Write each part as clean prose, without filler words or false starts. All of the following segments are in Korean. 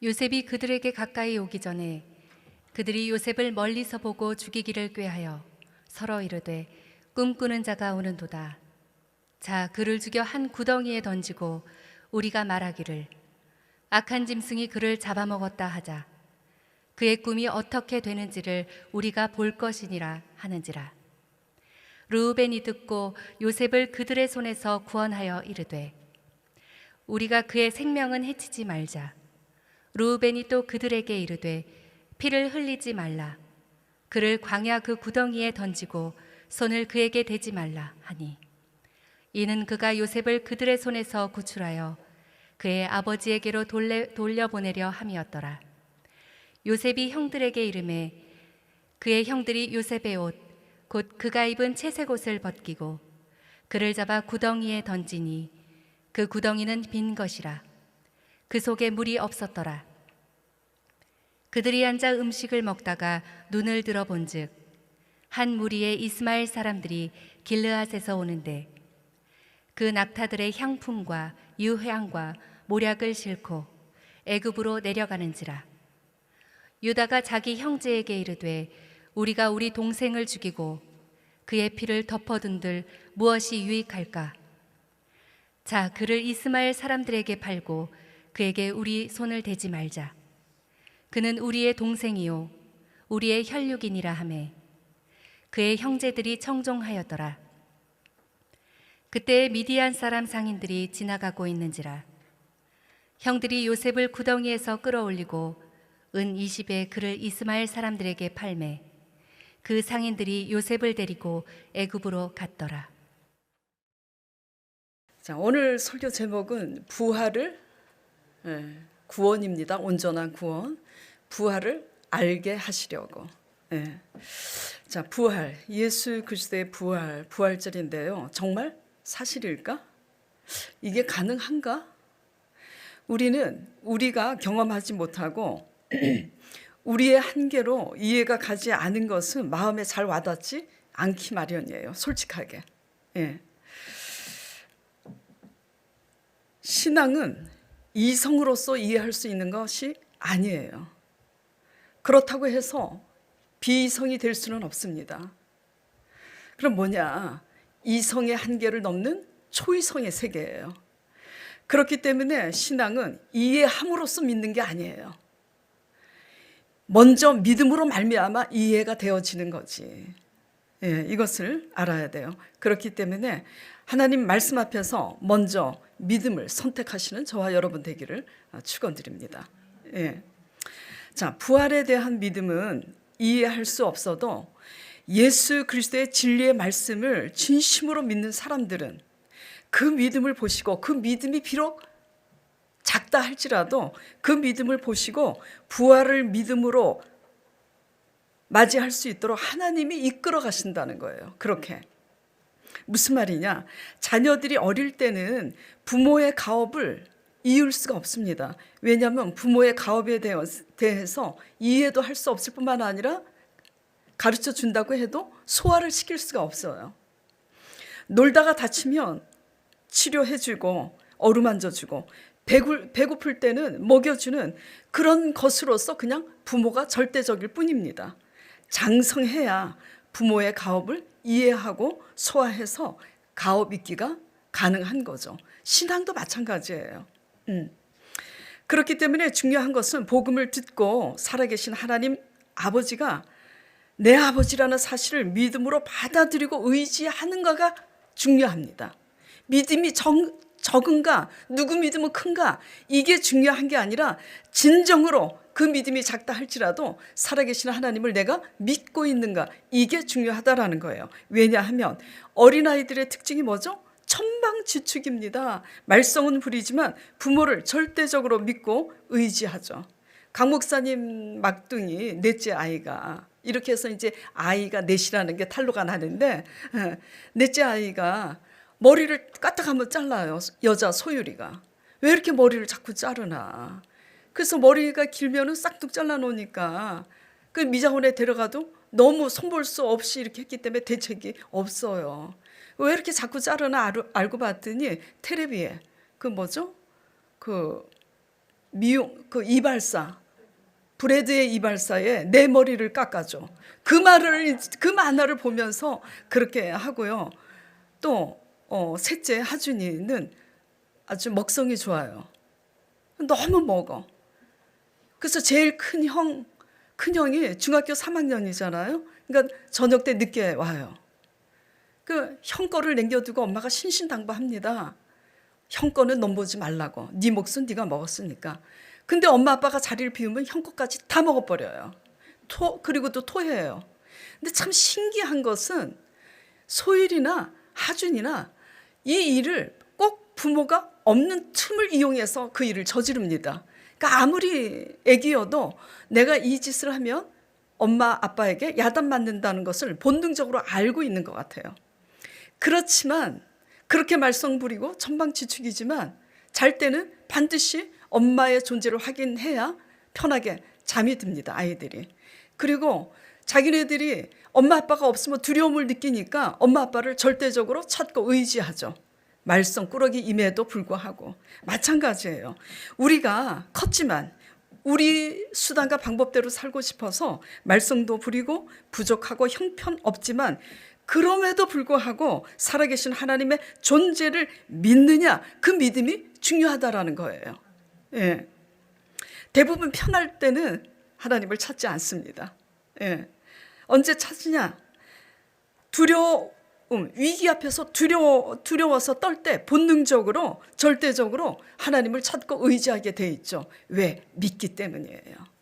요셉이 그들에게 가까이 오기 전에 그들이 요셉을 멀리서 보고 죽이기를 꾀하여 서로 이르되 꿈꾸는 자가 오는도다. 자, 그를 죽여 한 구덩이에 던지고 우리가 말하기를 악한 짐승이 그를 잡아먹었다 하자. 그의 꿈이 어떻게 되는지를 우리가 볼 것이니라 하는지라. 르우벤이 듣고 요셉을 그들의 손에서 구원하여 이르되 우리가 그의 생명은 해치지 말자. 르우벤이 또 그들에게 이르되 피를 흘리지 말라. 그를 광야 그 구덩이에 던지고 손을 그에게 대지 말라 하니, 이는 그가 요셉을 그들의 손에서 구출하여 그의 아버지에게로 돌려보내려 함이었더라. 요셉이 형들에게 이르매 그의 형들이 요셉의 옷 곧 그가 입은 채색 옷을 벗기고 그를 잡아 구덩이에 던지니 그 구덩이는 빈 것이라. 그 속에 물이 없었더라. 그들이 앉아 음식을 먹다가 눈을 들어본즉 한 무리의 이스마엘 사람들이 길르앗에서 오는데 그 낙타들의 향품과 유향과 모략을 싣고 애굽으로 내려가는지라. 유다가 자기 형제에게 이르되 우리가 우리 동생을 죽이고 그의 피를 덮어둔들 무엇이 유익할까? 자, 그를 이스마엘 사람들에게 팔고 그에게 우리 손을 대지 말자. 그는 우리의 동생이요 우리의 혈육이니라 하매 그의 형제들이 청종하였더라. 그때 미디안 사람 상인들이 지나가고 있는지라. 형들이 요셉을 구덩이에서 끌어올리고 은 20에 그를 이스마엘 사람들에게 팔매 그 상인들이 요셉을 데리고 애굽으로 갔더라. 자, 오늘 설교 제목은 부활을 구원입니다. 온전한 구원. 부활을 알게 하시려고. 자, 부활, 예수 그리스도의 부활절인데요. 정말 사실일까? 이게 가능한가? 우리가 경험하지 못하고 우리의 한계로 이해가 가지 않은 것은 마음에 잘 와닿지 않기 마련이에요. 솔직하게. 신앙은 이성으로서 이해할 수 있는 것이 아니에요. 그렇다고 해서 비이성이 될 수는 없습니다. 그럼 뭐냐? 이성의 한계를 넘는 초이성의 세계예요. 그렇기 때문에 신앙은 이해함으로써 믿는 게 아니에요. 먼저 믿음으로 말미암아 이해가 되어지는 거지. 이것을 알아야 돼요. 그렇기 때문에 하나님 말씀 앞에서 먼저 믿음을 선택하시는 저와 여러분 되기를 축원드립니다. 자, 부활에 대한 믿음은 이해할 수 없어도 예수 그리스도의 진리의 말씀을 진심으로 믿는 사람들은 그 믿음을 보시고 그 믿음이 비록 작다 할지라도 그 믿음을 보시고 부활을 믿음으로 맞이할 수 있도록 하나님이 이끌어 가신다는 거예요. 그렇게. 무슨 말이냐? 자녀들이 어릴 때는 부모의 가업을 이을 수가 없습니다. 왜냐하면 부모의 가업에 대해서 이해도 할 수 없을 뿐만 아니라 가르쳐 준다고 해도 소화를 시킬 수가 없어요. 놀다가 다치면 치료해주고 어루만져주고 배고플 때는 먹여주는 그런 것으로서 그냥 부모가 절대적일 뿐입니다. 장성해야 부모의 가업을 이해하고 소화해서 가업 있기가 가능한 거죠. 신앙도 마찬가지예요. 그렇기 때문에 중요한 것은 복음을 듣고 살아계신 하나님 아버지가 내 아버지라는 사실을 믿음으로 받아들이고 의지하는가가 중요합니다. 믿음이 적은가, 누구 믿음은 큰가, 이게 중요한 게 아니라 진정으로 그 믿음이 작다 할지라도 살아계신 하나님을 내가 믿고 있는가, 이게 중요하다라는 거예요. 왜냐하면 어린아이들의 특징이 뭐죠? 천방지축입니다. 말썽은 부리지만 부모를 절대적으로 믿고 의지하죠. 강 목사님 막둥이 넷째 아이가, 이렇게 해서 이제 아이가 넷이라는 게 탄로가 나는데, 넷째 아이가 머리를 까딱 한번 잘라요. 여자 소율이가. 왜 이렇게 머리를 자꾸 자르나. 그래서 머리가 길면은 싹둑 잘라놓으니까 그 미장원에 데려가도 너무 손볼 수 없이 이렇게 했기 때문에 대책이 없어요. 왜 이렇게 자꾸 자르나 알고 봤더니 텔레비에 그 뭐죠? 그 미용 그 이발사 브레드의 이발사에 내 머리를 깎아줘. 그 만화를 보면서 그렇게 하고요. 또 셋째 하준이는 아주 먹성이 좋아요. 너무 먹어. 그래서 제일 큰 형이 중학교 3학년이잖아요. 그러니까 저녁 때 늦게 와요. 그 형 거를 남겨두고 엄마가 신신당부합니다. 형 거는 넘보지 말라고. 네 몫은 네가 먹었으니까. 근데 엄마 아빠가 자리를 비우면 형 거까지 다 먹어버려요. 그리고 또 토해요. 근데 참 신기한 것은 소율이나 하준이나 이 일을 꼭 부모가 없는 틈을 이용해서 그 일을 저지릅니다. 그러니까 아무리 애기여도 내가 이 짓을 하면 엄마 아빠에게 야단 맞는다는 것을 본능적으로 알고 있는 것 같아요. 그렇지만 그렇게 말썽 부리고 천방지축이지만 잘 때는 반드시 엄마의 존재를 확인해야 편하게 잠이 듭니다, 아이들이. 그리고 자기네들이 엄마 아빠가 없으면 두려움을 느끼니까 엄마 아빠를 절대적으로 찾고 의지하죠. 말썽꾸러기임에도 불구하고 마찬가지예요. 우리가 컸지만 우리 수단과 방법대로 살고 싶어서 말썽도 부리고 부족하고 형편없지만 그럼에도 불구하고 살아계신 하나님의 존재를 믿느냐, 그 믿음이 중요하다라는 거예요. 예. 대부분 편할 때는 하나님을 찾지 않습니다. 예. 언제 찾으냐? 위기 앞에서 두려워서 떨 때 본능적으로 절대적으로 하나님을 찾고 의지하게 돼 있죠. 왜? 믿기 때문이에요.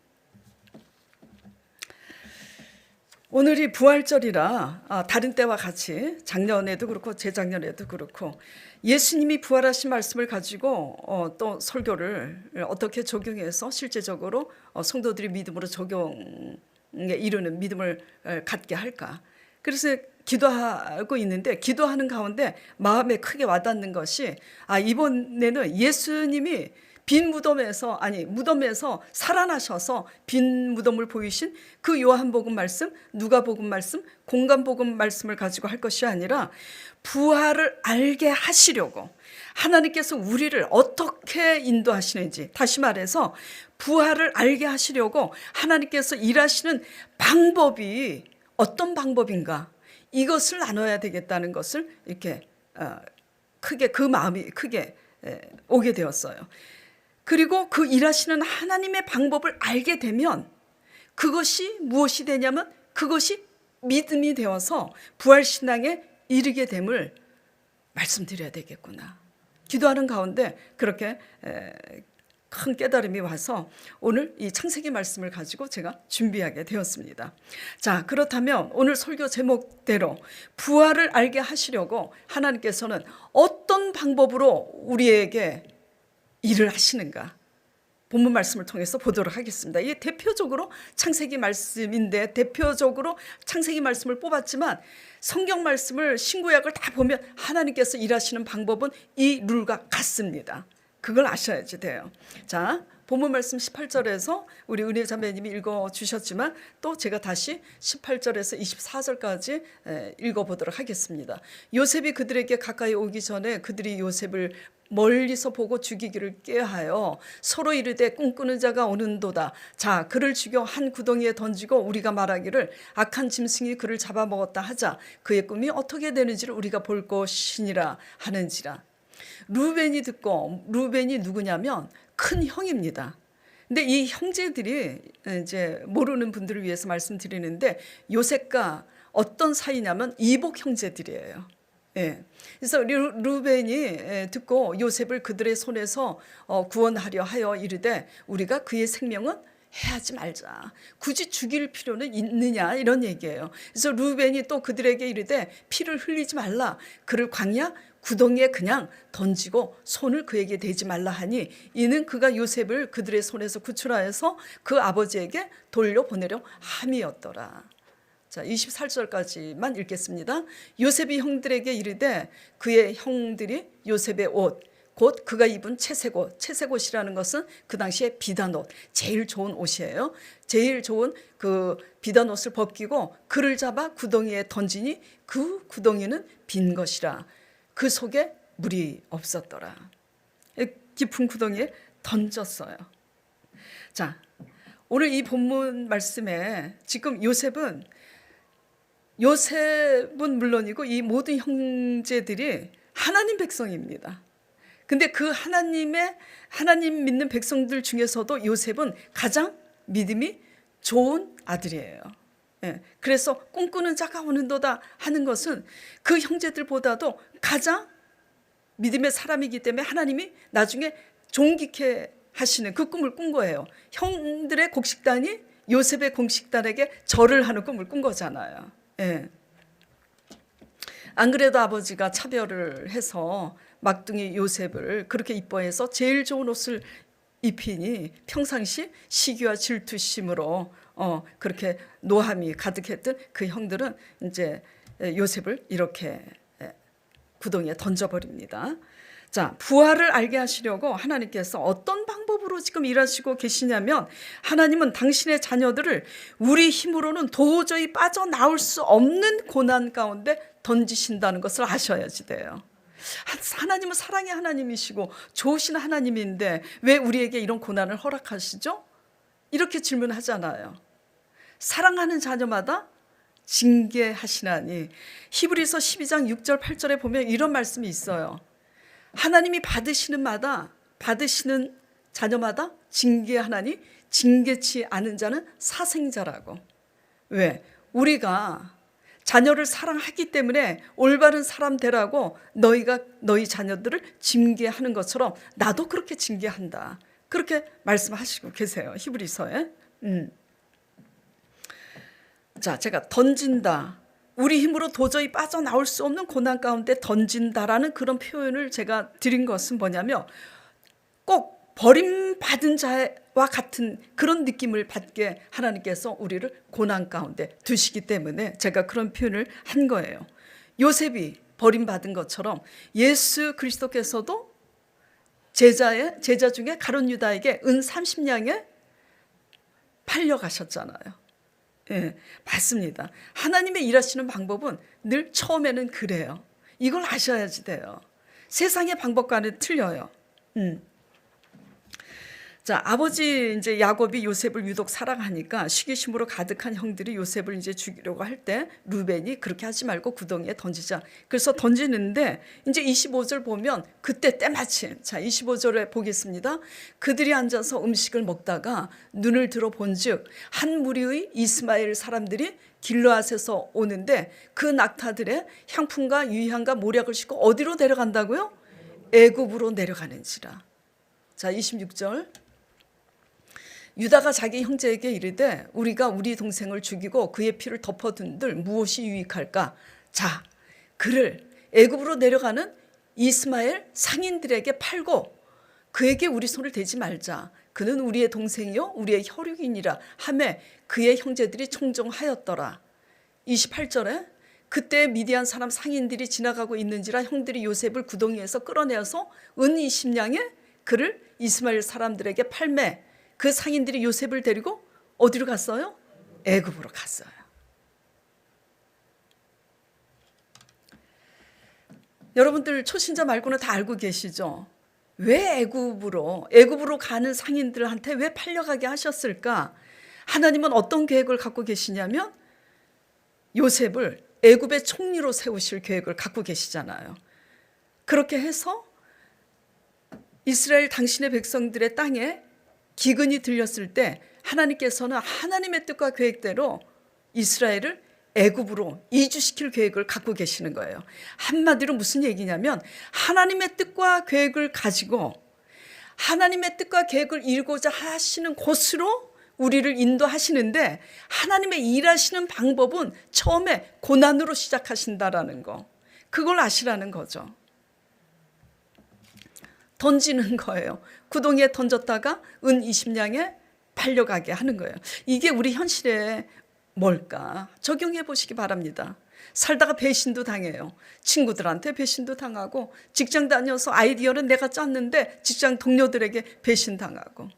오늘이 부활절이라 다른 때와 같이 작년에도 그렇고 재작년에도 그렇고 예수님이 부활하신 말씀을 가지고 또 설교를 어떻게 적용해서 실제적으로 성도들이 믿음으로 적용에 이르는 믿음을 갖게 할까. 그래서 기도하고 있는데 기도하는 가운데 마음에 크게 와닿는 것이 이번에는 예수님이 무덤에서 살아나셔서 빈 무덤을 보이신 그 요한복음 말씀, 누가복음 말씀, 공간복음 말씀을 가지고 할 것이 아니라 부활을 알게 하시려고 하나님께서 우리를 어떻게 인도하시는지, 다시 말해서 부활을 알게 하시려고 하나님께서 일하시는 방법이 어떤 방법인가, 이것을 나눠야 되겠다는 것을 이렇게 그 마음이 크게 오게 되었어요. 그리고 그 일하시는 하나님의 방법을 알게 되면 그것이 무엇이 되냐면 그것이 믿음이 되어서 부활신앙에 이르게 됨을 말씀드려야 되겠구나. 기도하는 가운데 그렇게 큰 깨달음이 와서 오늘 이 창세기 말씀을 가지고 제가 준비하게 되었습니다. 자, 그렇다면 오늘 설교 제목대로 부활을 알게 하시려고 하나님께서는 어떤 방법으로 우리에게 일을 하시는가, 본문 말씀을 통해서 보도록 하겠습니다. 이게 대표적으로 창세기 말씀인데 대표적으로 창세기 말씀을 뽑았지만 성경 말씀을 신구약을 다 보면 하나님께서 일하시는 방법은 이 룰과 같습니다. 그걸 아셔야지 돼요. 자, 본문 말씀 18절에서 우리 은혜 자매님이 읽어주셨지만 또 제가 다시 18절에서 24절까지 읽어보도록 하겠습니다. 요셉이 그들에게 가까이 오기 전에 그들이 요셉을 멀리서 보고 죽이기를 꾀하여 서로 이르되 꿈꾸는 자가 오는도다. 자, 그를 죽여 한 구덩이에 던지고 우리가 말하기를 악한 짐승이 그를 잡아먹었다 하자. 그의 꿈이 어떻게 되는지를 우리가 볼 것이니라 하는지라. 루벤이 듣고, 루벤이 누구냐면 큰 형입니다. 근데 이 형제들이 이제 모르는 분들을 위해서 말씀드리는데 요셉과 어떤 사이냐면 이복 형제들이에요. 예. 그래서 루벤이 듣고 요셉을 그들의 손에서 구원하려 하여 이르되 우리가 그의 생명은 해하지 말자. 굳이 죽일 필요는 있느냐, 이런 얘기예요. 그래서 루벤이 또 그들에게 이르되 피를 흘리지 말라. 그를 광야 구덩이에 그냥 던지고 손을 그에게 대지 말라 하니 이는 그가 요셉을 그들의 손에서 구출하여서 그 아버지에게 돌려보내려 함이었더라. 자, 24절까지만 읽겠습니다. 요셉이 형들에게 이르되 그의 형들이 요셉의 옷 곧 그가 입은 채색옷이라는 것은 그 당시에 비단옷, 제일 좋은 옷이에요. 제일 좋은 그 비단옷을 벗기고 그를 잡아 구덩이에 던지니 그 구덩이는 빈 것이라. 그 속에 물이 없었더라. 깊은 구덩이에 던졌어요. 자, 오늘 이 본문 말씀에 지금 요셉은 물론이고 이 모든 형제들이 하나님 백성입니다. 근데 그 하나님 믿는 백성들 중에서도 요셉은 가장 믿음이 좋은 아들이에요. 예, 그래서 꿈꾸는 자가 오는도다 하는 것은 그 형제들보다도 가장 믿음의 사람이기 때문에 하나님이 나중에 존귀케 하시는 그 꿈을 꾼 거예요. 형들의 곡식단이 요셉의 곡식단에게 절을 하는 꿈을 꾼 거잖아요. 예. 안 그래도 아버지가 차별을 해서 막둥이 요셉을 그렇게 이뻐해서 제일 좋은 옷을 입히니 평상시 시기와 질투심으로 그렇게 노함이 가득했던 그 형들은 이제 요셉을 이렇게 구덩이에 던져버립니다. 자, 부활을 알게 하시려고 하나님께서 어떤 방법으로 지금 일하시고 계시냐면 하나님은 당신의 자녀들을 우리 힘으로는 도저히 빠져나올 수 없는 고난 가운데 던지신다는 것을 아셔야지 돼요. 하나님은 사랑의 하나님이시고 좋으신 하나님인데 왜 우리에게 이런 고난을 허락하시죠? 이렇게 질문하잖아요. 사랑하는 자녀마다 징계하시나니. 히브리서 12장 6절 8절에 보면 이런 말씀이 있어요. 하나님이 받으시는 자녀마다 징계하나니 징계치 않은 자는 사생자라고. 왜? 우리가 자녀를 사랑하기 때문에 올바른 사람 되라고 너희가 너희 자녀들을 징계하는 것처럼 나도 그렇게 징계한다. 그렇게 말씀하시고 계세요. 히브리서에. 자, 제가 던진다. 우리 힘으로 도저히 빠져나올 수 없는 고난 가운데 던진다라는 그런 표현을 제가 드린 것은 뭐냐면 꼭 버림받은 자와 같은 그런 느낌을 받게 하나님께서 우리를 고난 가운데 두시기 때문에 제가 그런 표현을 한 거예요. 요셉이 버림받은 것처럼 예수 그리스도께서도 제자 중에 가룟 유다에게 은 30냥에 팔려가셨잖아요. 예, 맞습니다. 하나님의 일하시는 방법은 늘 처음에는 그래요. 이걸 아셔야지 돼요. 세상의 방법과는 틀려요. 자, 아버지 이제 야곱이 요셉을 유독 사랑하니까 시기심으로 가득한 형들이 요셉을 이제 죽이려고 할 때 루벤이 그렇게 하지 말고 구덩이에 던지자. 그래서 던지는데 이제 25절 보면 그때 때마침, 자 25절에 보겠습니다. 그들이 앉아서 음식을 먹다가 눈을 들어 본즉 한 무리의 이스마엘 사람들이 길르앗에서 오는데 그 낙타들의 향품과 유향과 모략을 싣고 어디로 내려간다고요? 애굽으로 내려가는지라. 자 26절. 유다가 자기 형제에게 이르되 우리가 우리 동생을 죽이고 그의 피를 덮어둔들 무엇이 유익할까? 자, 그를 애굽으로 내려가는 이스마엘 상인들에게 팔고 그에게 우리 손을 대지 말자. 그는 우리의 동생이요 우리의 혈육이니라 하매 그의 형제들이 청종하였더라. 28절에 그때 미디안 사람 상인들이 지나가고 있는지라 형들이 요셉을 구덩이에서 끌어내어서 은 20냥에 그를 이스마엘 사람들에게 팔매 그 상인들이 요셉을 데리고 어디로 갔어요? 애굽으로 갔어요. 여러분들 초신자 말고는 다 알고 계시죠? 왜 애굽으로 가는 상인들한테 왜 팔려가게 하셨을까? 하나님은 어떤 계획을 갖고 계시냐면 요셉을 애굽의 총리로 세우실 계획을 갖고 계시잖아요. 그렇게 해서 이스라엘 당신의 백성들의 땅에 기근이 들렸을 때 하나님께서는 하나님의 뜻과 계획대로 이스라엘을 애굽으로 이주시킬 계획을 갖고 계시는 거예요. 한마디로 무슨 얘기냐면 하나님의 뜻과 계획을 가지고 하나님의 뜻과 계획을 이루고자 하시는 곳으로 우리를 인도하시는데 하나님의 일하시는 방법은 처음에 고난으로 시작하신다라는 거. 그걸 아시라는 거죠. 던지는 거예요. 구덩이에 던졌다가 은 20냥에 팔려가게 하는 거예요. 이게 우리 현실에 뭘까? 적용해 보시기 바랍니다. 살다가 배신도 당해요. 친구들한테 배신도 당하고 직장 다녀서 아이디어는 내가 짰는데 직장 동료들에게 배신당하고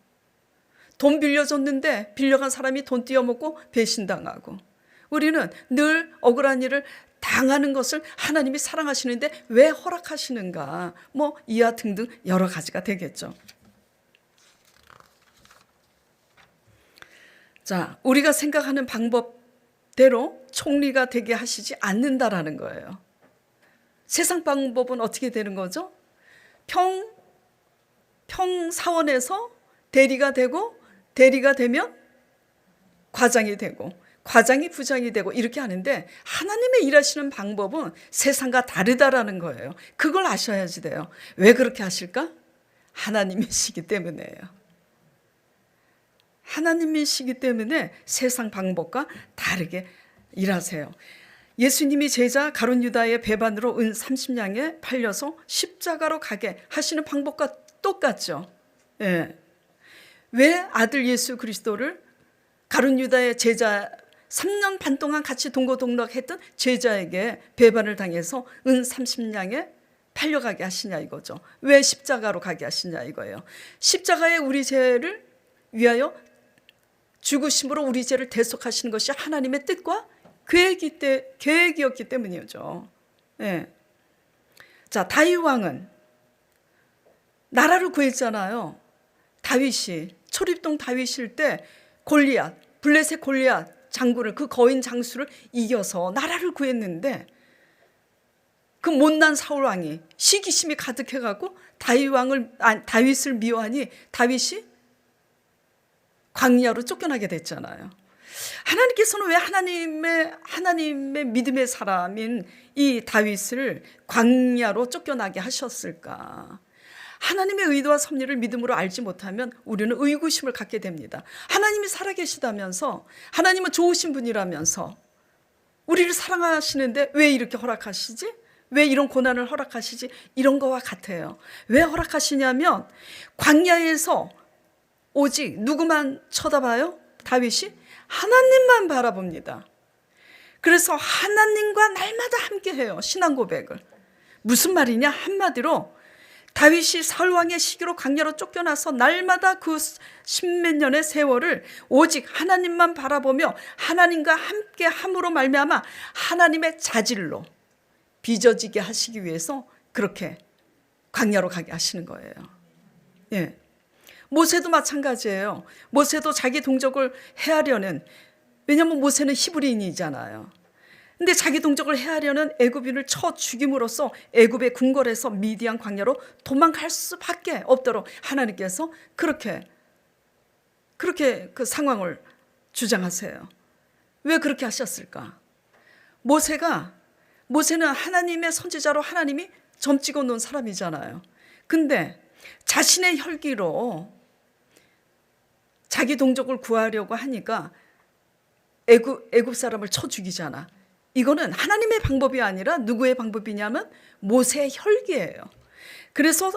돈 빌려줬는데 빌려간 사람이 돈 띄어먹고 배신당하고 우리는 늘 억울한 일을 당하는 것을 하나님이 사랑하시는데 왜 허락하시는가? 뭐 이하 등등 여러 가지가 되겠죠. 자, 우리가 생각하는 방법대로 총리가 되게 하시지 않는다라는 거예요. 세상 방법은 어떻게 되는 거죠? 평사원에서 대리가 되고, 대리가 되면 과장이 되고, 과장이 부장이 되고 이렇게 하는데, 하나님의 일하시는 방법은 세상과 다르다라는 거예요. 그걸 아셔야지 돼요. 왜 그렇게 하실까? 하나님이시기 때문에요. 하나님이시기 때문에 세상 방법과 다르게 일하세요. 예수님이 제자 가룟 유다의 배반으로 은 30냥에 팔려서 십자가로 가게 하시는 방법과 똑같죠. 예. 왜 아들 예수 그리스도를 가룟 유다의 제자 3년 반 동안 같이 동고동락했던 제자에게 배반을 당해서 은 30냥에 팔려가게 하시냐 이거죠. 왜 십자가로 가게 하시냐 이거예요. 십자가에 우리 죄를 위하여 죽으심으로 우리 죄를 대속하시는 것이 하나님의 뜻과 계획이었기 때문이죠. 예. 자, 다윗 왕은 나라를 구했잖아요. 다윗이 초립동 다윗일 때 골리앗, 블레셋 골리앗 장군을, 그 거인 장수를 이겨서 나라를 구했는데, 그 못난 사울 왕이 시기심이 가득해갖고 다윗을 미워하니 다윗이 광야로 쫓겨나게 됐잖아요. 하나님께서는 왜 하나님의 믿음의 사람인 이 다윗을 광야로 쫓겨나게 하셨을까? 하나님의 의도와 섭리를 믿음으로 알지 못하면 우리는 의구심을 갖게 됩니다. 하나님이 살아계시다면서, 하나님은 좋으신 분이라면서 우리를 사랑하시는데 왜 이렇게 허락하시지? 왜 이런 고난을 허락하시지? 이런 거와 같아요. 왜 허락하시냐면, 광야에서 오직 누구만 쳐다봐요? 다윗이 하나님만 바라봅니다. 그래서 하나님과 날마다 함께해요. 신앙 고백을. 무슨 말이냐? 한마디로 다윗이 사울 왕의 시기로 광야로 쫓겨나서 날마다 그 십몇 년의 세월을 오직 하나님만 바라보며 하나님과 함께 함으로 말미암아 하나님의 자질로 빚어지게 하시기 위해서 그렇게 광야로 가게 하시는 거예요. 예. 모세도 마찬가지예요. 모세도 자기 동족을 해하려는, 왜냐하면 모세는 히브리인이잖아요. 근데 자기 동족을 해하려는 애굽인을 쳐 죽임으로써 애굽의 궁궐에서 미디안 광야로 도망갈 수밖에 없도록 하나님께서 그렇게 그 상황을 주장하세요. 왜 그렇게 하셨을까? 모세는 하나님의 선지자로 하나님이 점 찍어 놓은 사람이잖아요. 근데 자신의 혈기로 자기 동족을 구하려고 하니까 애굽 사람을 쳐 죽이잖아. 이거는 하나님의 방법이 아니라 누구의 방법이냐면 모세의 혈기예요. 그래서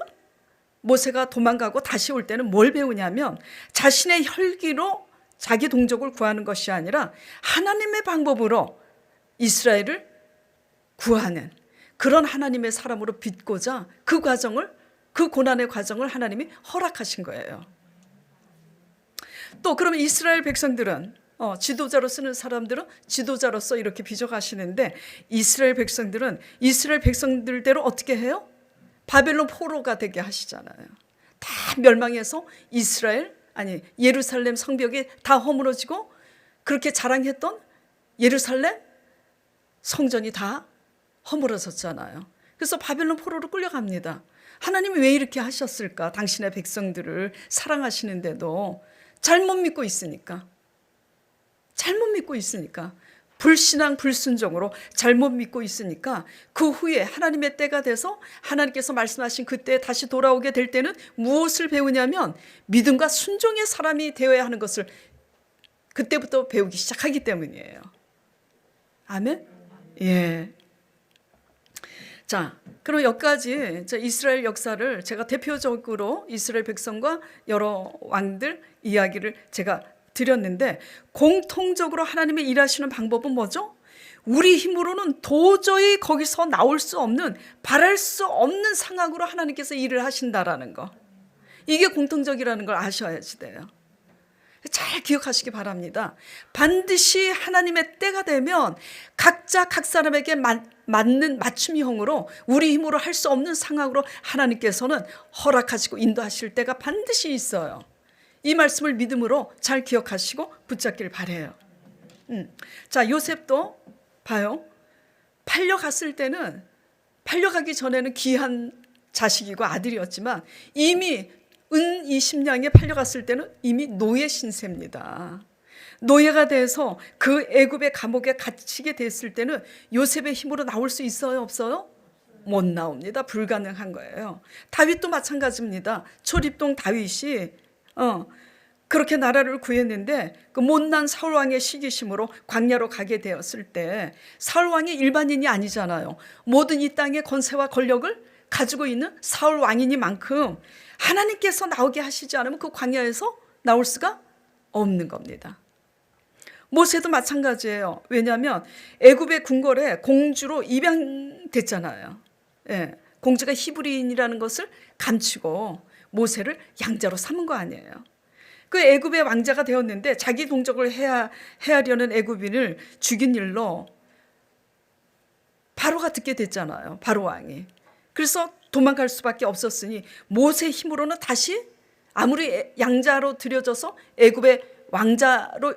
모세가 도망가고 다시 올 때는 뭘 배우냐면, 자신의 혈기로 자기 동족을 구하는 것이 아니라 하나님의 방법으로 이스라엘을 구하는 그런 하나님의 사람으로 빚고자 그 고난의 과정을 하나님이 허락하신 거예요. 또 그러면 이스라엘 백성들은, 지도자로 쓰는 사람들은 지도자로서 이렇게 빚어가시는데, 이스라엘 백성들대로 어떻게 해요? 바벨론 포로가 되게 하시잖아요. 다 멸망해서 예루살렘 성벽이 다 허물어지고, 그렇게 자랑했던 예루살렘 성전이 다 허물어졌잖아요. 그래서 바벨론 포로로 끌려갑니다. 하나님이 왜 이렇게 하셨을까? 당신의 백성들을 사랑하시는데도 잘못 믿고 있으니까, 불신앙 불순종으로 잘못 믿고 있으니까, 그 후에 하나님의 때가 돼서 하나님께서 말씀하신 그때에 다시 돌아오게 될 때는 무엇을 배우냐면 믿음과 순종의 사람이 되어야 하는 것을 그때부터 배우기 시작하기 때문이에요. 아멘? 예. 자, 그럼 여기까지 이스라엘 역사를 제가 대표적으로 이스라엘 백성과 여러 왕들 이야기를 제가 드렸는데, 공통적으로 하나님의 일하시는 방법은 뭐죠? 우리 힘으로는 도저히 거기서 나올 수 없는, 바랄 수 없는 상황으로 하나님께서 일을 하신다라는 거, 이게 공통적이라는 걸 아셔야지 돼요. 잘 기억하시기 바랍니다. 반드시 하나님의 때가 되면 각자 각 사람에게 맞는 맞춤형으로, 우리 힘으로 할 수 없는 상황으로 하나님께서는 허락하시고 인도하실 때가 반드시 있어요. 이 말씀을 믿음으로 잘 기억하시고 붙잡길 바래요. 자, 요셉도 봐요. 팔려가기 전에는 귀한 자식이고 아들이었지만 이미 은 20냥에 팔려갔을 때는 이미 노예 신세입니다. 노예가 돼서 그 애굽의 감옥에 갇히게 됐을 때는 요셉의 힘으로 나올 수 있어요, 없어요? 못 나옵니다. 불가능한 거예요. 다윗도 마찬가지입니다. 초립동 다윗이 그렇게 나라를 구했는데 그 못난 사울 왕의 시기심으로 광야로 가게 되었을 때 사울 왕이 일반인이 아니잖아요. 모든 이 땅의 권세와 권력을 가지고 있는 사울 왕이니만큼 하나님께서 나오게 하시지 않으면 그 광야에서 나올 수가 없는 겁니다. 모세도 마찬가지예요. 왜냐하면 애굽의 궁궐에 공주로 입양됐잖아요. 예, 공주가 히브리인이라는 것을 감추고 모세를 양자로 삼은 거 아니에요. 그 애굽의 왕자가 되었는데 자기 동족을 해하려는 애굽인을 죽인 일로 바로가 듣게 됐잖아요. 바로 왕이. 그래서 도망갈 수밖에 없었으니 모세 힘으로는 다시 아무리 양자로 들여져서 애굽의 왕자로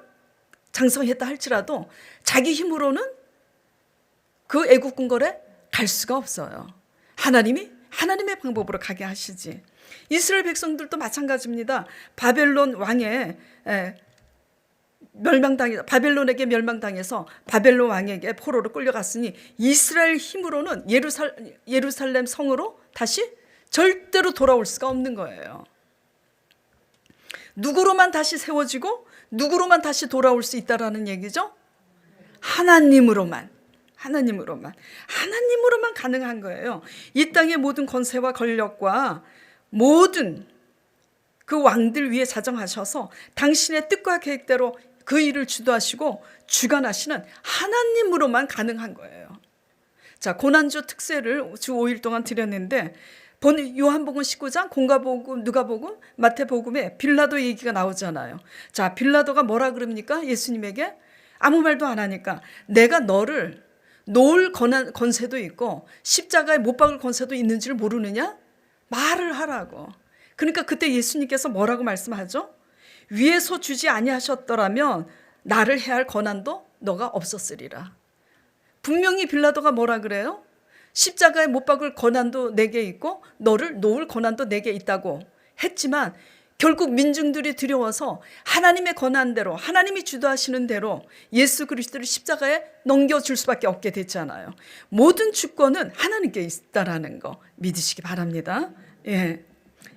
장성했다 할지라도 자기 힘으로는 그 애굽 궁궐에 갈 수가 없어요. 하나님의 방법으로 가게 하시지. 이스라엘 백성들도 마찬가지입니다. 바벨론 왕의 바벨론에게 멸망당해서 바벨론 왕에게 포로로 끌려갔으니 이스라엘 힘으로는 예루살렘 성으로 다시 절대로 돌아올 수가 없는 거예요. 누구로만 다시 세워지고 누구로만 다시 돌아올 수 있다라는 얘기죠? 하나님으로만 가능한 거예요. 이 땅의 모든 권세와 권력과 모든 그 왕들 위에 자정하셔서 당신의 뜻과 계획대로 그 일을 주도하시고 주관하시는 하나님으로만 가능한 거예요. 자, 고난주 특세를 주 5일 동안 드렸는데 요한복음 19장, 공가복음, 누가복음, 마태복음에 빌라도 얘기가 나오잖아요. 자, 빌라도가 뭐라 그럽니까? 예수님에게 아무 말도 안 하니까 내가 너를 놓을 권세도 있고 십자가에 못 박을 권세도 있는지를 모르느냐? 말을 하라고. 그러니까 그때 예수님께서 뭐라고 말씀하죠? 위에서 주지 아니하셨더라면 나를 해할 권한도 너가 없었으리라. 분명히 빌라도가 뭐라 그래요? 십자가에 못 박을 권한도 내게 있고 너를 놓을 권한도 내게 있다고 했지만 결국 민중들이 두려워서 하나님의 권한대로 하나님이 주도하시는 대로 예수 그리스도를 십자가에 넘겨줄 수밖에 없게 됐잖아요. 모든 주권은 하나님께 있다라는 거 믿으시기 바랍니다. 예.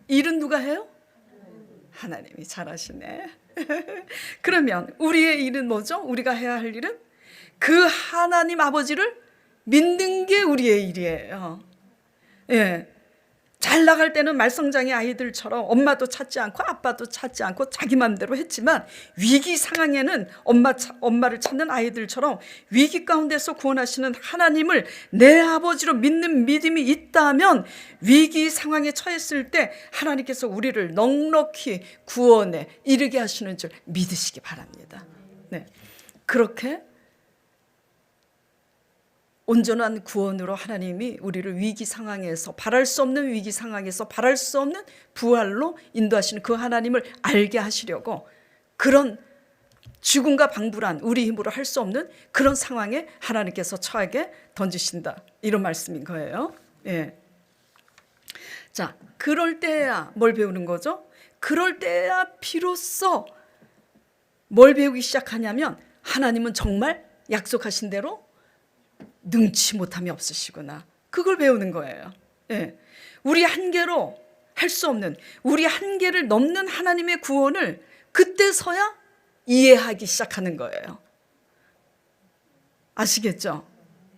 일은 누가 해요? 하나님이 잘하시네. 그러면 우리의 일은 뭐죠? 우리가 해야 할 일은 그 하나님 아버지를 믿는 게 우리의 일이에요. 예. 잘 나갈 때는 말썽장이 아이들처럼 엄마도 찾지 않고 아빠도 찾지 않고 자기 맘대로 했지만 위기 상황에는 엄마를 찾는 아이들처럼 위기 가운데서 구원하시는 하나님을 내 아버지로 믿는 믿음이 있다면 위기 상황에 처했을 때 하나님께서 우리를 넉넉히 구원에 이르게 하시는 줄 믿으시기 바랍니다. 네. 그렇게 온전한 구원으로 하나님이 우리를 위기 상황에서 바랄 수 없는 위기 상황에서 바랄 수 없는 부활로 인도하시는 그 하나님을 알게 하시려고 그런 죽음과 방불한 우리 힘으로 할 수 없는 그런 상황에 하나님께서 처하게 던지신다. 이런 말씀인 거예요. 예. 자, 그럴 때야 뭘 배우는 거죠? 그럴 때야 비로소 뭘 배우기 시작하냐면 하나님은 정말 약속하신 대로 능치 못함이 없으시구나. 그걸 배우는 거예요. 예. 우리 한계로 할 수 없는 우리 한계를 넘는 하나님의 구원을 그때서야 이해하기 시작하는 거예요. 아시겠죠?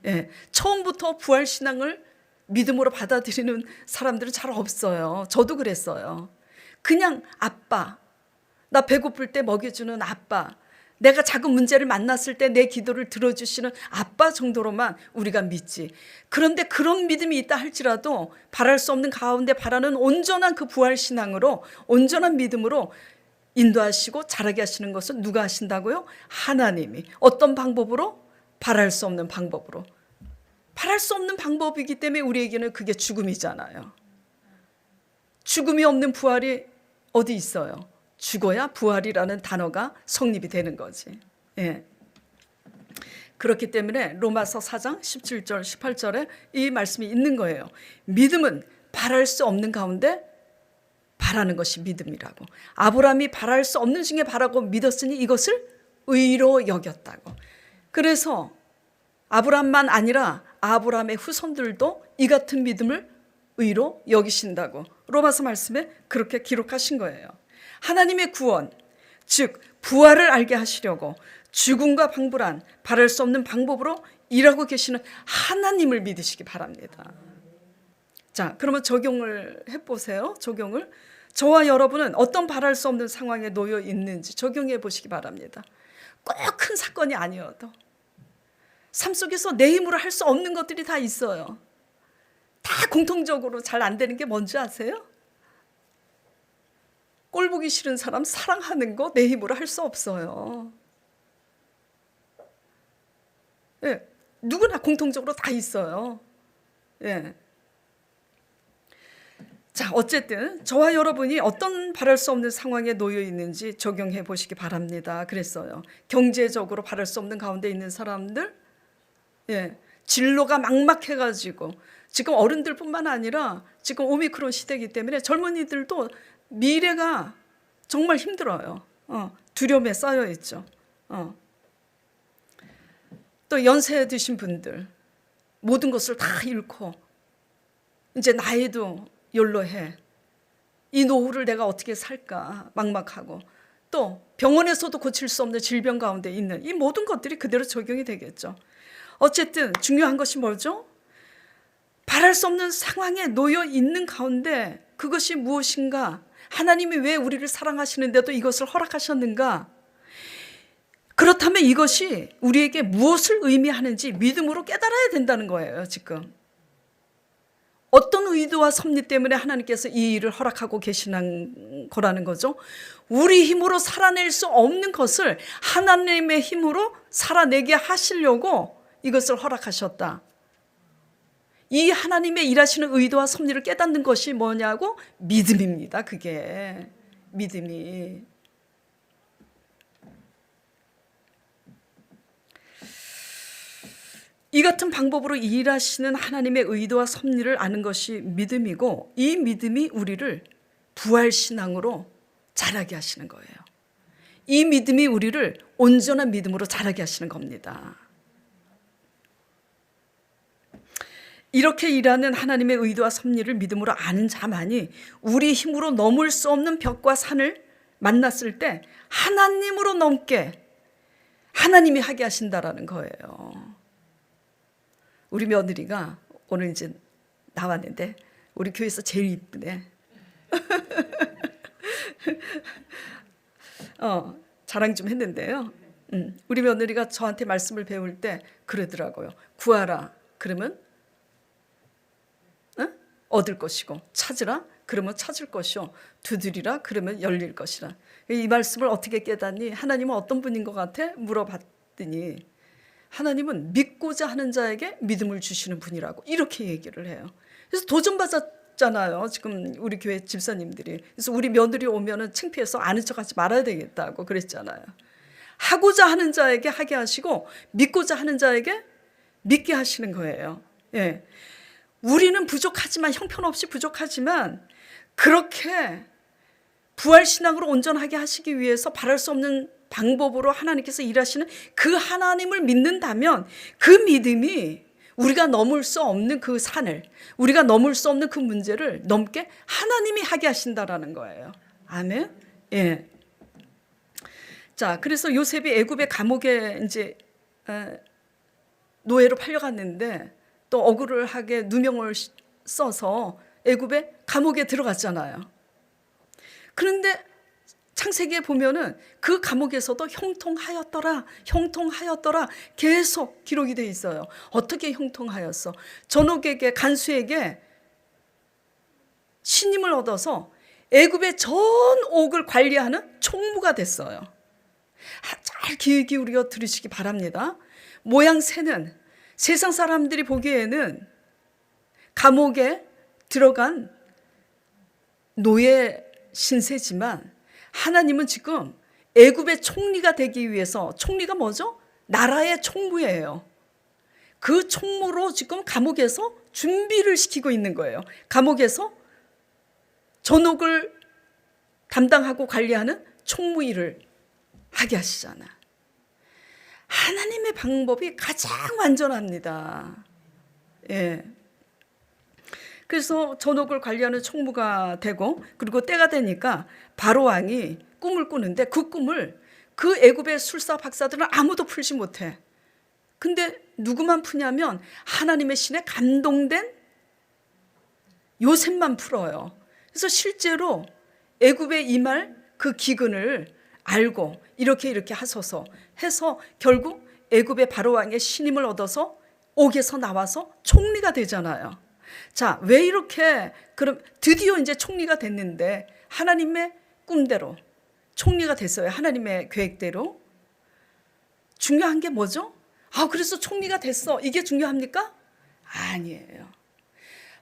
예. 처음부터 부활신앙을 믿음으로 받아들이는 사람들은 잘 없어요. 저도 그랬어요. 그냥 아빠, 나 배고플 때 먹여주는 아빠, 내가 작은 문제를 만났을 때 내 기도를 들어주시는 아빠 정도로만 우리가 믿지. 그런데 그런 믿음이 있다 할지라도 바랄 수 없는 가운데 바라는 온전한 그 부활신앙으로 온전한 믿음으로 인도하시고 자라게 하시는 것은 누가 하신다고요? 하나님이. 어떤 방법으로? 바랄 수 없는 방법으로. 바랄 수 없는 방법이기 때문에 우리에게는 그게 죽음이잖아요. 죽음이 없는 부활이 어디 있어요? 죽어야 부활이라는 단어가 성립이 되는 거지. 예. 그렇기 때문에 로마서 4장 17절 18절에 이 말씀이 있는 거예요. 믿음은 바랄 수 없는 가운데 바라는 것이 믿음이라고. 아브라함이 바랄 수 없는 중에 바라고 믿었으니 이것을 의로 여겼다고. 그래서 아브라함만 아니라 아브라함의 후손들도 이 같은 믿음을 의로 여기신다고 로마서 말씀에 그렇게 기록하신 거예요. 하나님의 구원, 즉 부활을 알게 하시려고 죽음과 방불한 바랄 수 없는 방법으로 일하고 계시는 하나님을 믿으시기 바랍니다. 자, 그러면 적용을 해보세요. 적용을. 저와 여러분은 어떤 바랄 수 없는 상황에 놓여 있는지 적용해 보시기 바랍니다. 꼭 큰 사건이 아니어도 삶 속에서 내 힘으로 할 수 없는 것들이 다 있어요. 다 공통적으로 잘 안 되는 게 뭔지 아세요? 꼴 보기 싫은 사람 사랑하는 거 내 힘으로 할 수 없어요. 예, 누구나 공통적으로 다 있어요. 예. 자, 어쨌든 저와 여러분이 어떤 바랄 수 없는 상황에 놓여 있는지 적용해 보시기 바랍니다. 그랬어요. 경제적으로 바랄 수 없는 가운데 있는 사람들, 예, 진로가 막막해가지고 지금 어른들뿐만 아니라 지금 오미크론 시대이기 때문에 젊은이들도 미래가 정말 힘들어요. 두려움에 쌓여 있죠. 또 연세 드신 분들 모든 것을 다 잃고 이제 나이도 연로해. 이 노후를 내가 어떻게 살까 막막하고 또 병원에서도 고칠 수 없는 질병 가운데 있는 이 모든 것들이 그대로 적용이 되겠죠. 어쨌든 중요한 것이 뭐죠? 바랄 수 없는 상황에 놓여 있는 가운데 그것이 무엇인가? 하나님이 왜 우리를 사랑하시는데도 이것을 허락하셨는가? 그렇다면 이것이 우리에게 무엇을 의미하는지 믿음으로 깨달아야 된다는 거예요. 지금 어떤 의도와 섭리 때문에 하나님께서 이 일을 허락하고 계시는 거라는 거죠. 우리 힘으로 살아낼 수 없는 것을 하나님의 힘으로 살아내게 하시려고 이것을 허락하셨다. 이 하나님의 일하시는 의도와 섭리를 깨닫는 것이 뭐냐고? 믿음입니다. 그게 믿음이. 이 같은 방법으로 일하시는 하나님의 의도와 섭리를 아는 것이 믿음이고 이 믿음이 우리를 부활신앙으로 자라게 하시는 거예요. 이 믿음이 우리를 온전한 믿음으로 자라게 하시는 겁니다. 이렇게 일하는 하나님의 의도와 섭리를 믿음으로 아는 자만이 우리 힘으로 넘을 수 없는 벽과 산을 만났을 때 하나님으로 넘게 하나님이 하게 하신다라는 거예요. 우리 며느리가 오늘 이제 나왔는데 우리 교회에서 제일 이쁘네. 자랑 좀 했는데요. 우리 며느리가 저한테 말씀을 배울 때 그러더라고요. 구하라 그러면 얻을 것이고 찾으라 그러면 찾을 것이요 두드리라 그러면 열릴 것이라. 이 말씀을 어떻게 깨닫니? 하나님은 어떤 분인 것 같아? 물어봤더니 하나님은 믿고자 하는 자에게 믿음을 주시는 분이라고 이렇게 얘기를 해요. 그래서 도전받았잖아요. 지금 우리 교회 집사님들이. 그래서 우리 며느리 오면은 창피해서 아는 척하지 말아야 되겠다고 그랬잖아요. 하고자 하는 자에게 하게 하시고 믿고자 하는 자에게 믿게 하시는 거예요. 예. 우리는 부족하지만 형편없이 부족하지만 그렇게 부활신앙으로 온전하게 하시기 위해서 바랄 수 없는 방법으로 하나님께서 일하시는 그 하나님을 믿는다면 그 믿음이 우리가 넘을 수 없는 그 산을 우리가 넘을 수 없는 그 문제를 넘게 하나님이 하게 하신다라는 거예요. 아멘. 예. 자, 그래서 요셉이 애굽의 감옥에 이제 노예로 팔려갔는데 또 억울하게 누명을 써서 애굽의 감옥에 들어갔잖아요. 그런데 창세기에 보면은 그 감옥에서도 형통하였더라 계속 기록이 돼 있어요. 어떻게 형통하였어? 전옥에게 간수에게 신임을 얻어서 애굽의 전 옥을 관리하는 총무가 됐어요. 잘 귀 기울여 들으시기 바랍니다. 모양새는 세상 사람들이 보기에는 감옥에 들어간 노예 신세지만 하나님은 지금 애굽의 총리가 되기 위해서, 총리가 뭐죠? 나라의 총무예요. 그 총무로 지금 감옥에서 준비를 시키고 있는 거예요. 감옥에서 전옥을 담당하고 관리하는 총무 일을 하게 하시잖아. 하나님의 방법이 가장 완전합니다. 예. 그래서 전옥을 관리하는 총무가 되고, 그리고 때가 되니까 바로 왕이 꿈을 꾸는데 그 꿈을 그 애굽의 술사 박사들은 아무도 풀지 못해. 근데 누구만 푸냐면 하나님의 신에 감동된 요셉만 풀어요. 그래서 실제로 애굽에 임할 그 기근을 알고 이렇게 하소서 해서 결국 애굽의 바로 왕의 신임을 얻어서 옥에서 나와서 총리가 되잖아요. 자, 왜 이렇게, 그럼 드디어 이제 총리가 됐는데 하나님의 꿈대로 총리가 됐어요. 하나님의 계획대로. 중요한 게 뭐죠? 그래서 총리가 됐어. 이게 중요합니까? 아니에요.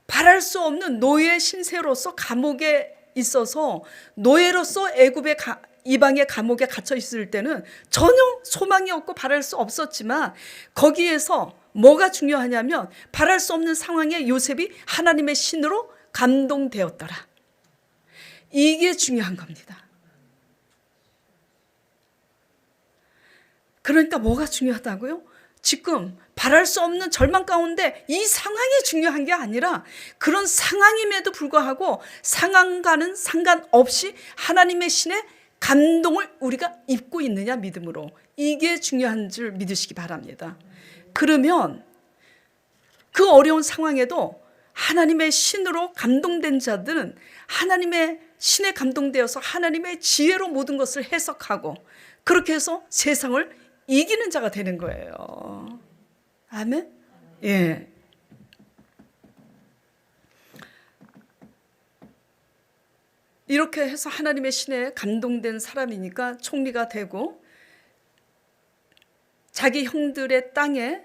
바랄 수 없는 노예 신세로서 감옥에 있어서 노예로서 애굽의 이방의 감옥에 갇혀 있을 때는 전혀 소망이 없고 바랄 수 없었지만, 거기에서 뭐가 중요하냐면 바랄 수 없는 상황에 요셉이 하나님의 신으로 감동되었더라. 이게 중요한 겁니다. 그러니까 뭐가 중요하다고요? 지금 바랄 수 없는 절망 가운데 이 상황이 중요한 게 아니라, 그런 상황임에도 불구하고 상황과는 상관없이 하나님의 신의 감동을 우리가 입고 있느냐, 믿음으로. 이게 중요한 줄 믿으시기 바랍니다. 그러면 그 어려운 상황에도 하나님의 신으로 감동된 자들은 하나님의 신에 감동되어서 하나님의 지혜로 모든 것을 해석하고, 그렇게 해서 세상을 이기는 자가 되는 거예요. 아멘? 예. 이렇게 해서 하나님의 신에 감동된 사람이니까 총리가 되고, 자기 형들의 땅에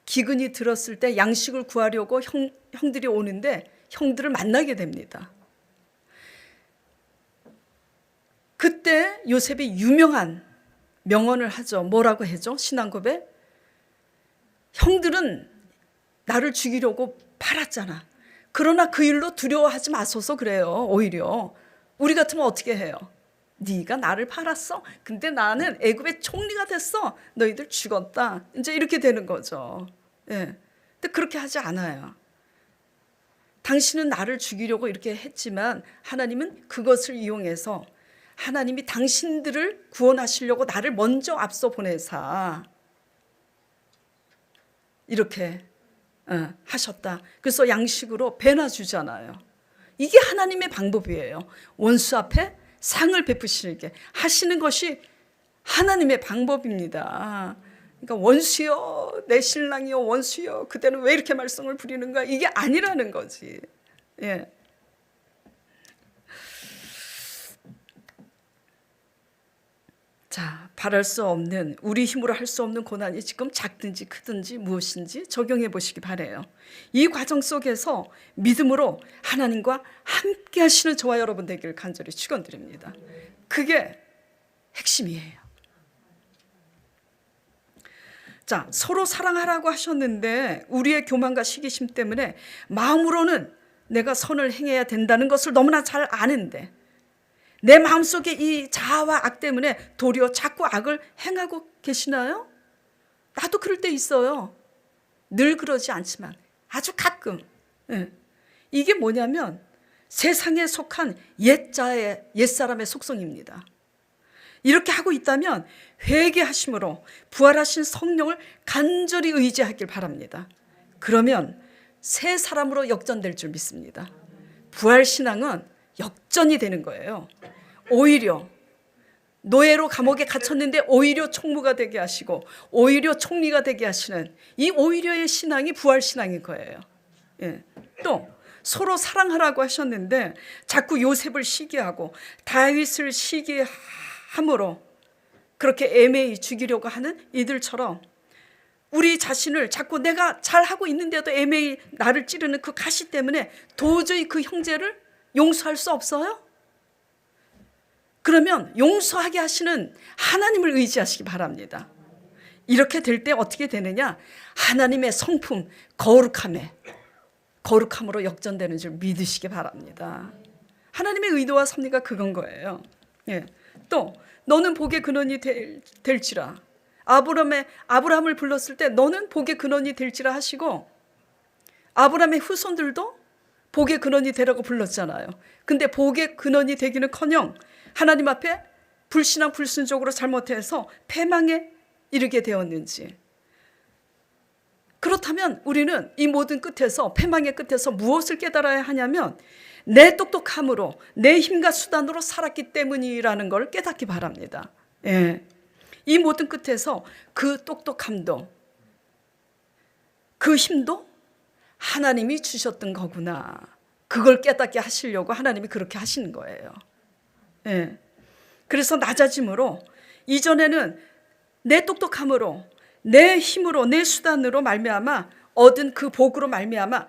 기근이 들었을 때 양식을 구하려고 형들이 오는데 형들을 만나게 됩니다. 그때 요셉이 유명한 명언을 하죠. 뭐라고 하죠? 신앙 고백. 형들은 나를 죽이려고 팔았잖아. 그러나 그 일로 두려워하지 마소서 그래요. 오히려 우리 같으면 어떻게 해요? 네가 나를 팔았어. 근데 나는 애굽의 총리가 됐어. 너희들 죽었다. 이제 이렇게 되는 거죠. 예. 근데 그렇게 하지 않아요. 당신은 나를 죽이려고 이렇게 했지만 하나님은 그것을 이용해서 하나님이 당신들을 구원하시려고 나를 먼저 앞서 보내사 이렇게 하셨다. 그래서 양식으로 배나 주잖아요. 이게 하나님의 방법이에요. 원수 앞에 상을 베푸시게 하시는 것이 하나님의 방법입니다. 그러니까 원수여 내 신랑이여 원수여 그대는 왜 이렇게 말썽을 부리는가, 이게 아니라는 거지. 예. 자, 바랄 수 없는, 우리 힘으로 할 수 없는 고난이 지금 작든지 크든지 무엇인지 적용해 보시기 바라요. 이 과정 속에서 믿음으로 하나님과 함께 하시는 저와 여러분 되기를 간절히 축원드립니다. 그게 핵심이에요. 자, 서로 사랑하라고 하셨는데 우리의 교만과 시기심 때문에 마음으로는 내가 선을 행해야 된다는 것을 너무나 잘 아는데 내 마음속에 이 자아와 악 때문에 도리어 자꾸 악을 행하고 계시나요? 나도 그럴 때 있어요. 늘 그러지 않지만 아주 가끔. 이게 뭐냐면 세상에 속한 옛사람의 속성입니다. 이렇게 하고 있다면 회개하심으로 부활하신 성령을 간절히 의지하길 바랍니다. 그러면 새 사람으로 역전될 줄 믿습니다. 부활신앙은 역전이 되는 거예요. 오히려 노예로 감옥에 갇혔는데 오히려 총무가 되게 하시고 오히려 총리가 되게 하시는 이 오히려의 신앙이 부활신앙인 거예요. 예. 또 서로 사랑하라고 하셨는데 자꾸 요셉을 시기하고 다윗을 시기함으로 그렇게 애매히 죽이려고 하는 이들처럼 우리 자신을 자꾸 내가 잘하고 있는데도 애매히 나를 찌르는 그 가시 때문에 도저히 그 형제를 용서할 수 없어요? 그러면 용서하게 하시는 하나님을 의지하시기 바랍니다. 이렇게 될 때 어떻게 되느냐? 하나님의 성품, 거룩함으로 역전되는 줄 믿으시기 바랍니다. 하나님의 의도와 섭리가 그건 거예요. 예. 또 너는 복의 근원이 될지라. 아브라함을 불렀을 때 너는 복의 근원이 될지라 하시고, 아브라함의 후손들도 복의 근원이 되라고 불렀잖아요. 근데 복의 근원이 되기는커녕 하나님 앞에 불신앙 불순종으로 잘못해서 패망에 이르게 되었는지. 그렇다면 우리는 이 모든 끝에서, 패망의 끝에서 무엇을 깨달아야 하냐면 내 똑똑함으로, 내 힘과 수단으로 살았기 때문이라는 걸 깨닫기 바랍니다. 예. 이 모든 끝에서 그 똑똑함도, 그 힘도 하나님이 주셨던 거구나. 그걸 깨닫게 하시려고 하나님이 그렇게 하시는 거예요. 예. 그래서 낮아짐으로, 이전에는 내 똑똑함으로, 내 힘으로, 내 수단으로 말미암아 얻은 그 복으로 말미암아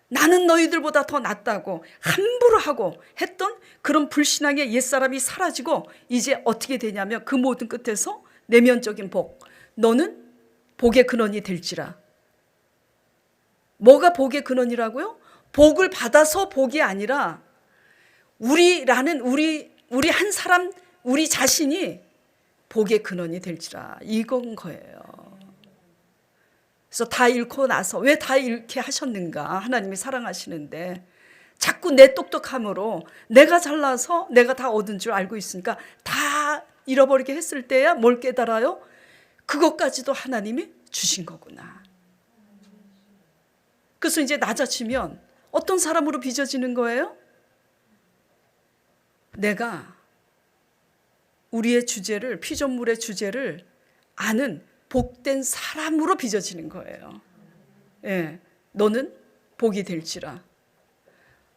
나는 너희들보다 더 낫다고 함부로 하고 했던 그런 불신앙의 옛사람이 사라지고, 이제 어떻게 되냐면 그 모든 끝에서 내면적인 복, 너는 복의 근원이 될지라. 뭐가 복의 근원이라고요? 복을 받아서 복이 아니라 우리 한 사람, 우리 자신이 복의 근원이 될지라, 이건 거예요. 그래서 다 잃고 나서, 왜 다 잃게 하셨는가? 하나님이 사랑하시는데 자꾸 내 똑똑함으로, 내가 잘나서 내가 다 얻은 줄 알고 있으니까 다 잃어버리게 했을 때야 뭘 깨달아요? 그것까지도 하나님이 주신 거구나. 그래서 이제 낮아지면 어떤 사람으로 빚어지는 거예요? 내가 우리의 주제를, 피조물의 주제를 아는 복된 사람으로 빚어지는 거예요. 예, 너는 복이 될지라.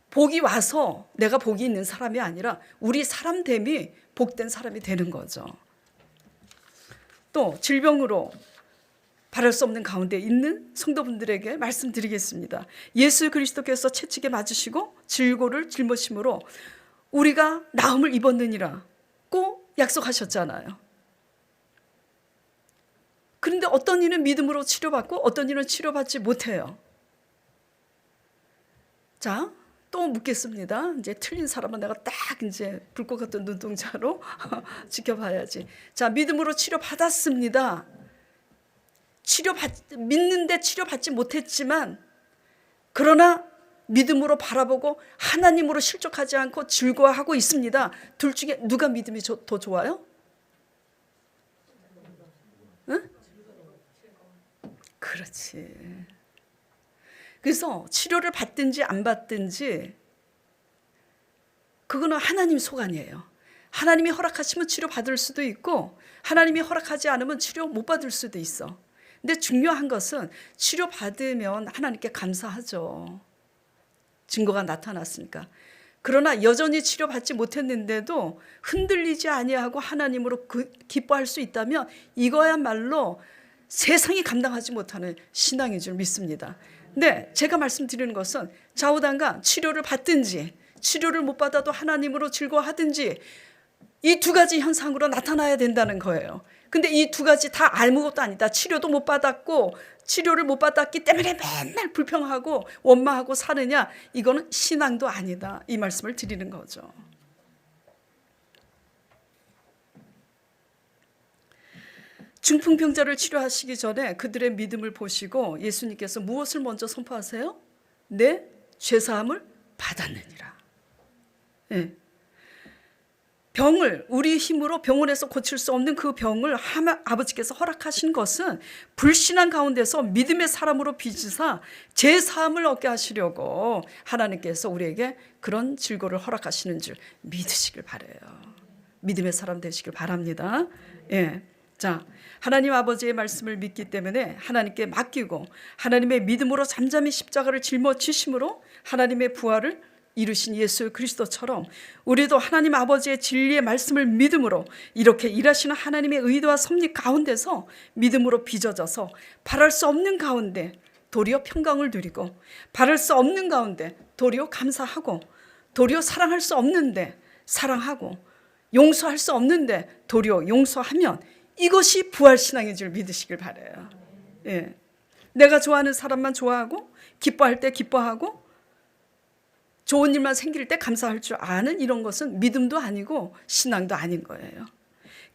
복이 와서 내가 복이 있는 사람이 아니라 우리 사람됨이 복된 사람이 되는 거죠. 또 질병으로 바랄 수 없는 가운데 있는 성도분들에게 말씀드리겠습니다. 예수 그리스도께서 채찍에 맞으시고 질고를 짊어심으로 우리가 나음을 입었느니라고 약속하셨잖아요. 그런데 어떤 이는 믿음으로 치료받고 어떤 이는 치료받지 못해요. 자, 또 묻겠습니다. 이제 틀린 사람은 내가 딱 이제 불꽃 같은 눈동자로 지켜봐야지. 자, 믿음으로 치료받았습니다. 믿는데 치료받지 못했지만, 그러나 믿음으로 바라보고 하나님으로 실족하지 않고 즐거워하고 있습니다. 둘 중에 누가 믿음이 더 좋아요? 응? 그렇지. 그래서 치료를 받든지 안 받든지 그거는 하나님 소관이에요. 하나님이 허락하시면 치료 받을 수도 있고, 하나님이 허락하지 않으면 치료 못 받을 수도 있어. 근데 중요한 것은 치료 받으면 하나님께 감사하죠. 증거가 나타났으니까. 그러나 여전히 치료받지 못했는데도 흔들리지 아니하고 하나님으로 기뻐할 수 있다면 이거야말로 세상이 감당하지 못하는 신앙인 줄 믿습니다. 근데 제가 말씀드리는 것은 좌우당간 치료를 받든지 치료를 못 받아도 하나님으로 즐거워하든지 이 두 가지 현상으로 나타나야 된다는 거예요. 근데 이 두 가지 다 아무것도 아니다. 치료도 못 받았고 치료를 못 받았기 때문에 맨날 불평하고 원망하고 사느냐, 이거는 신앙도 아니다, 이 말씀을 드리는 거죠. 중풍병자를 치료하시기 전에 그들의 믿음을 보시고 예수님께서 무엇을 먼저 선포하세요? 내 죄사함을 받았느니라. 네. 병을 우리 힘으로 병원에서 고칠 수 없는 그 병을 아버지께서 허락하신 것은 불신앙 가운데서 믿음의 사람으로 빚으사 죄사함을 얻게 하시려고 하나님께서 우리에게 그런 질고를 허락하시는 줄 믿으시길 바라요. 믿음의 사람 되시길 바랍니다. 예. 자, 하나님 아버지의 말씀을 믿기 때문에 하나님께 맡기고 하나님의 믿음으로 잠잠히 십자가를 짊어지심으로 하나님의 부활을 이루신 예수 그리스도처럼 우리도 하나님 아버지의 진리의 말씀을 믿음으로 이렇게 일하시는 하나님의 의도와 섭리 가운데서 믿음으로 빚어져서 바랄 수 없는 가운데 도리어 평강을 누리고, 바랄 수 없는 가운데 도리어 감사하고, 도리어 사랑할 수 없는데 사랑하고, 용서할 수 없는데 도리어 용서하면 이것이 부활신앙인 줄 믿으시길 바라요. 예. 내가 좋아하는 사람만 좋아하고 기뻐할 때 기뻐하고 좋은 일만 생길 때 감사할 줄 아는 이런 것은 믿음도 아니고 신앙도 아닌 거예요.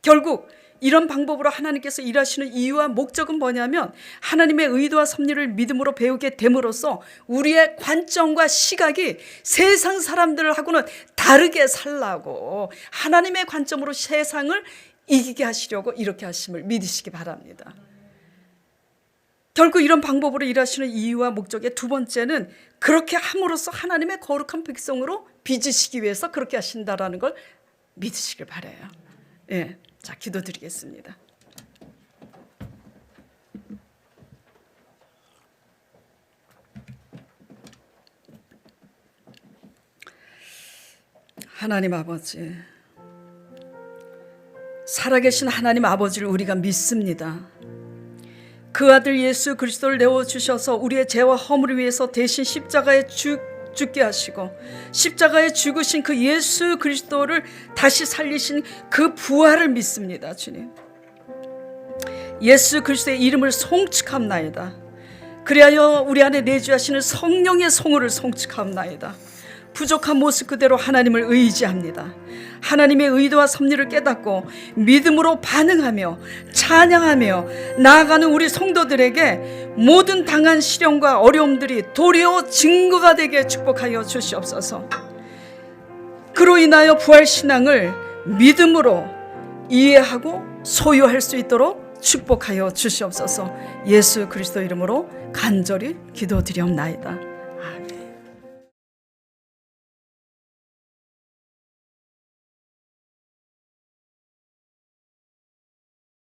결국 이런 방법으로 하나님께서 일하시는 이유와 목적은 뭐냐면 하나님의 의도와 섭리를 믿음으로 배우게 됨으로써 우리의 관점과 시각이 세상 사람들하고는 다르게 살라고 하나님의 관점으로 세상을 이기게 하시려고 이렇게 하심을 믿으시기 바랍니다. 결국 이런 방법으로 일하시는 이유와 목적의 두 번째는 그렇게 함으로써 하나님의 거룩한 백성으로 빚으시기 위해서 그렇게 하신다라는 걸 믿으시길 바라요. 예, 자, 기도드리겠습니다. 하나님 아버지, 살아계신 하나님 아버지를 우리가 믿습니다. 그 아들 예수 그리스도를 내어주셔서 우리의 죄와 허물을 위해서 대신 십자가에 죽게 하시고 십자가에 죽으신 그 예수 그리스도를 다시 살리신 그 부활을 믿습니다. 주님, 예수 그리스도의 이름을 송축함나이다. 그리하여 우리 안에 내주하시는 성령의 성호를 송축함나이다. 부족한 모습 그대로 하나님을 의지합니다. 하나님의 의도와 섭리를 깨닫고 믿음으로 반응하며 찬양하며 나아가는 우리 성도들에게 모든 당한 시련과 어려움들이 도리어 증거가 되게 축복하여 주시옵소서. 그로 인하여 부활신앙을 믿음으로 이해하고 소유할 수 있도록 축복하여 주시옵소서. 예수 그리스도 이름으로 간절히 기도드리옵나이다.